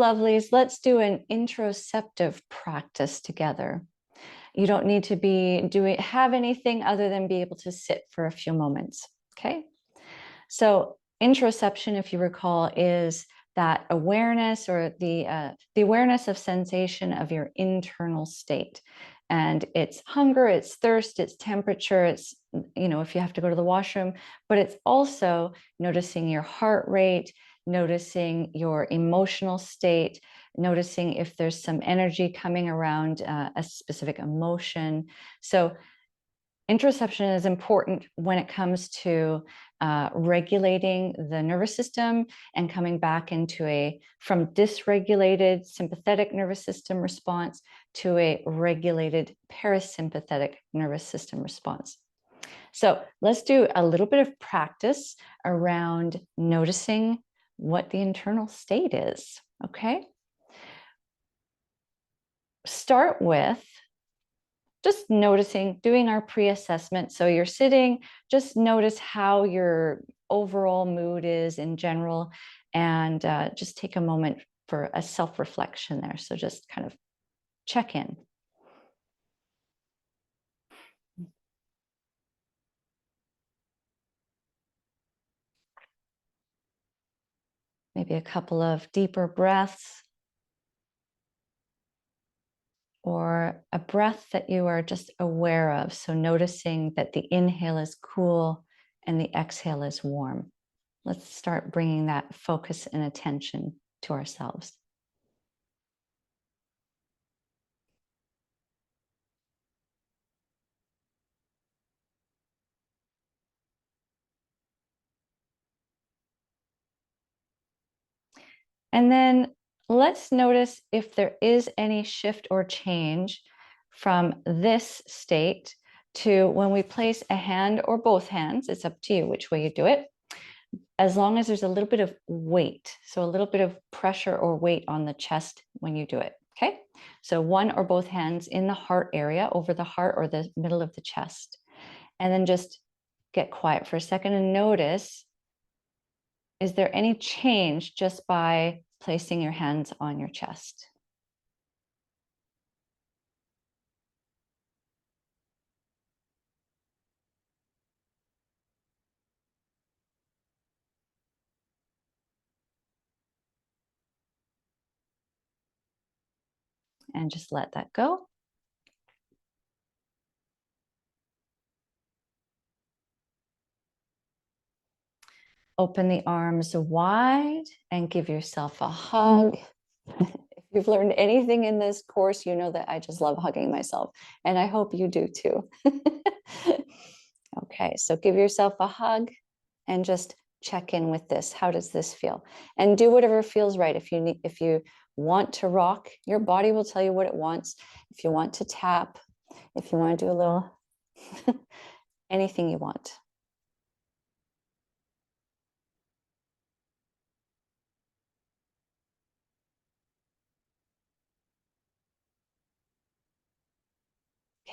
lovelies, let's do an interoceptive practice together. You don't need to have anything other than be able to sit for a few moments, okay? So interoception, if you recall, is that awareness or the awareness of sensation of your internal state. And it's hunger, it's thirst, it's temperature, it's, if you have to go to the washroom, but it's also noticing your heart rate, noticing your emotional state, noticing if there's some energy coming around a specific emotion. So interoception is important when it comes to regulating the nervous system and coming back into from dysregulated sympathetic nervous system response to a regulated parasympathetic nervous system response. So let's do a little bit of practice around noticing what the internal state is, okay? Start with just noticing, doing our pre-assessment. So you're sitting, just notice how your overall mood is in general, and just take a moment for a self-reflection there. So just kind of check in. Maybe a couple of deeper breaths, or a breath that you are just aware of. So noticing that the inhale is cool and the exhale is warm. Let's start bringing that focus and attention to ourselves. And then let's notice if there is any shift or change from this state to when we place a hand or both hands. It's up to you which way you do it, as long as there's a little bit of weight. So a little bit of pressure or weight on the chest when you do it. Okay. So one or both hands in the heart area, over the heart or the middle of the chest. And then just get quiet for a second and notice, is there any change just by placing your hands on your chest? And just let that go. Open the arms wide and give yourself a hug. If you've learned anything in this course, you know that I just love hugging myself, and I hope you do too. Okay, so give yourself a hug and just check in with this. How does this feel? And do whatever feels right. If you want to rock, your body will tell you what it wants. If you want to tap, if you want to do a little anything you want.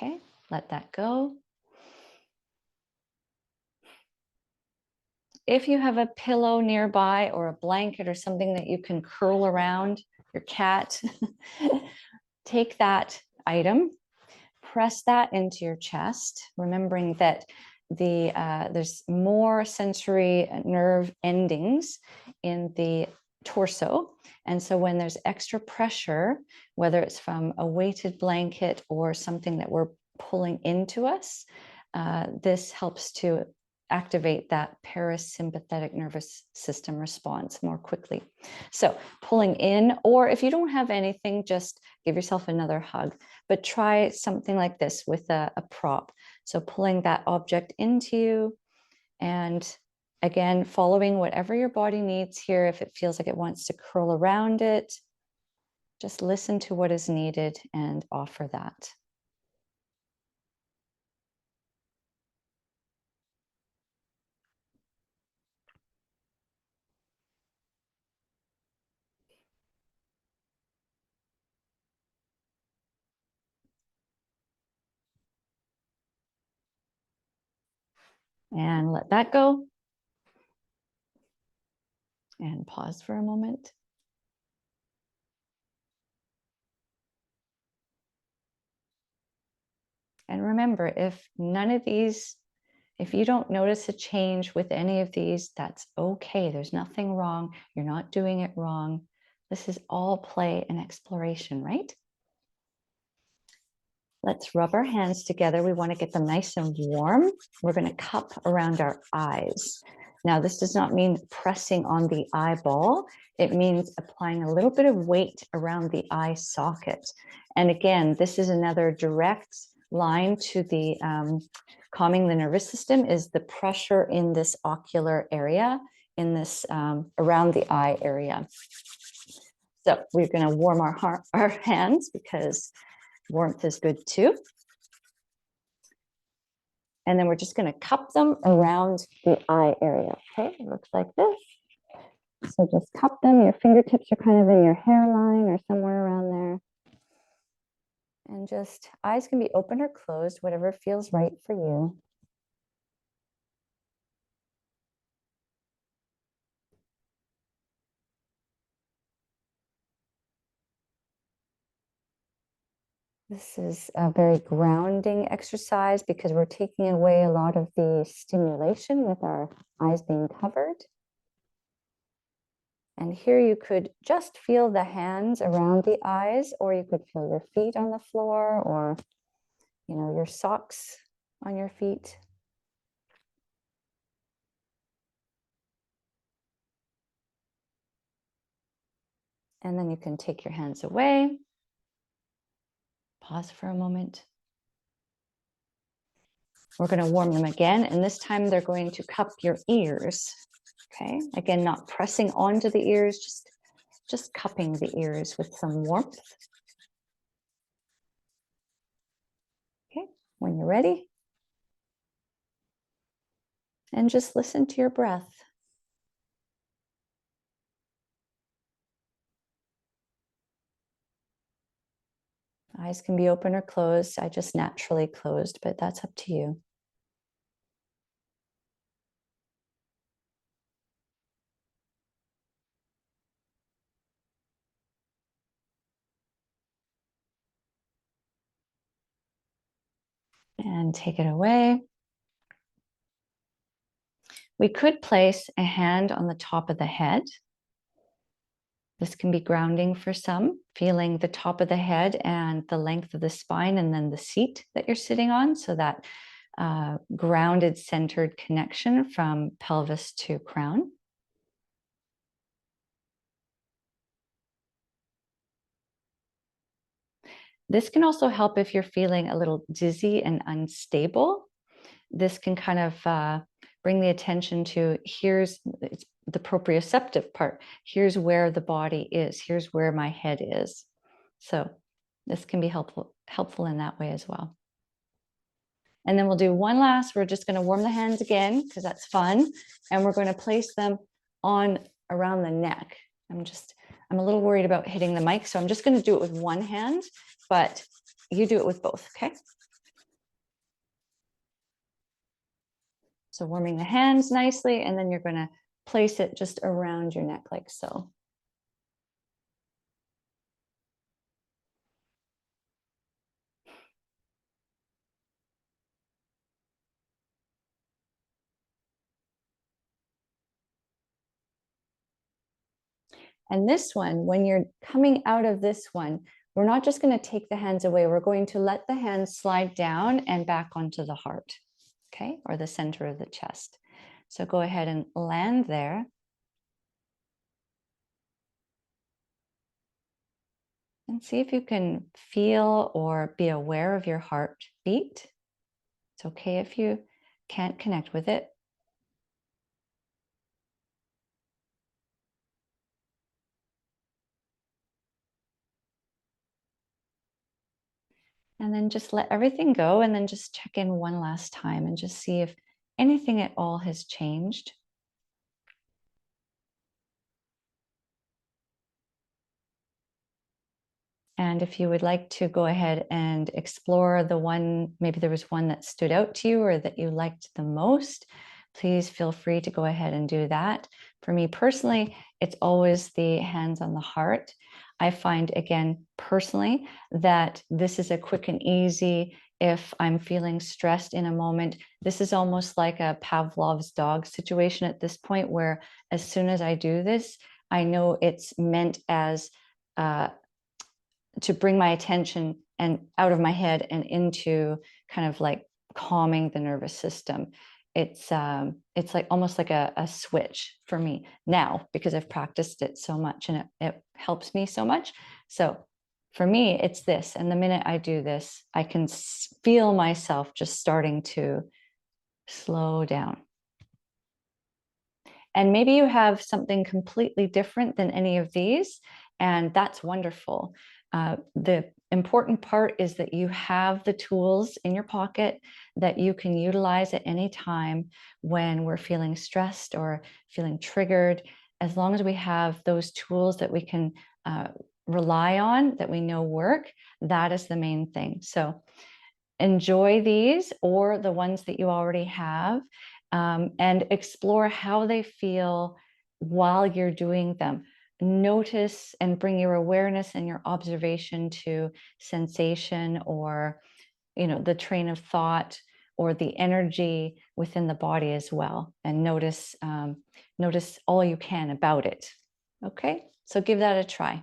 Okay, let that go. If you have a pillow nearby or a blanket or something that you can curl around your cat, take that item, press that into your chest, remembering that there's more sensory nerve endings in the torso. And so when there's extra pressure, whether it's from a weighted blanket or something that we're pulling into us, this helps to activate that parasympathetic nervous system response more quickly. So pulling in, or if you don't have anything, just give yourself another hug, but try something like this with a prop. So pulling that object into you, and again, following whatever your body needs here. If it feels like it wants to curl around it, just listen to what is needed and offer that. And let that go. And pause for a moment. And remember, if none of these, if you don't notice a change with any of these, that's okay. There's nothing wrong. You're not doing it wrong. This is all play and exploration, right? Let's rub our hands together. We want to get them nice and warm. We're going to cup around our eyes. Now, this does not mean pressing on the eyeball. It means applying a little bit of weight around the eye socket. And again, this is another direct line to the calming the nervous system, is the pressure in this ocular area, in this around the eye area. So we're going to warm our hands because warmth is good too. And then we're just going to cup them around the eye area. Okay, it looks like this. So just cup them. Your fingertips are kind of in your hairline or somewhere around there. And just, eyes can be open or closed, whatever feels right for you. This is a very grounding exercise because we're taking away a lot of the stimulation with our eyes being covered. And here you could just feel the hands around the eyes, or you could feel your feet on the floor, or, you know, your socks on your feet. And then you can take your hands away. Pause for a moment. We're going to warm them again, and this time they're going to cup your ears. Okay, again, not pressing onto the ears, just cupping the ears with some warmth. Okay, when you're ready. And just listen to your breath. Eyes can be open or closed. I just naturally closed, but that's up to you. And take it away. We could place a hand on the top of the head. This can be grounding for some, feeling the top of the head and the length of the spine, and then the seat that you're sitting on. So that grounded, centered connection from pelvis to crown. This can also help if you're feeling a little dizzy and unstable. This can kind of bring the attention to, here's the proprioceptive part. Here's where the body is. Here's where my head is. So this can be helpful in that way as well. And then we'll do one last, we're just going to warm the hands again because that's fun. And we're going to place them on around the neck. I'm a little worried about hitting the mic, so I'm just going to do it with one hand, but you do it with both, okay? So warming the hands nicely, and then you're going to place it just around your neck like so. And this one, when you're coming out of this one, we're not just going to take the hands away. We're going to let the hands slide down and back onto the heart, okay, or the center of the chest. So go ahead and land there. And see if you can feel or be aware of your heartbeat. It's okay if you can't connect with it. And then just let everything go, and then just check in one last time and just see if anything at all has changed. And if you would like to go ahead and explore the one, maybe there was one that stood out to you or that you liked the most, please feel free to go ahead and do that. For me personally, it's always the hands on the heart. I find, again, personally, that this is a quick and easy, if I'm feeling stressed in a moment. This is almost like a Pavlov's dog situation at this point, where as soon as I do this, I know it's meant as to bring my attention and out of my head and into kind of like calming the nervous system. It's like almost like a switch for me now, because I've practiced it so much and it helps me so much. So for me, it's this. And the minute I do this, I can feel myself just starting to slow down. And maybe you have something completely different than any of these, and that's wonderful. The important part is that you have the tools in your pocket that you can utilize at any time when we're feeling stressed or feeling triggered. As long as we have those tools that we can rely on, that we know work, that is the main thing. So enjoy these or the ones that you already have, and explore how they feel while you're doing them. Notice and bring your awareness and your observation to sensation, or the train of thought or the energy within the body as well, and notice all you can about it. Okay, so give that a try.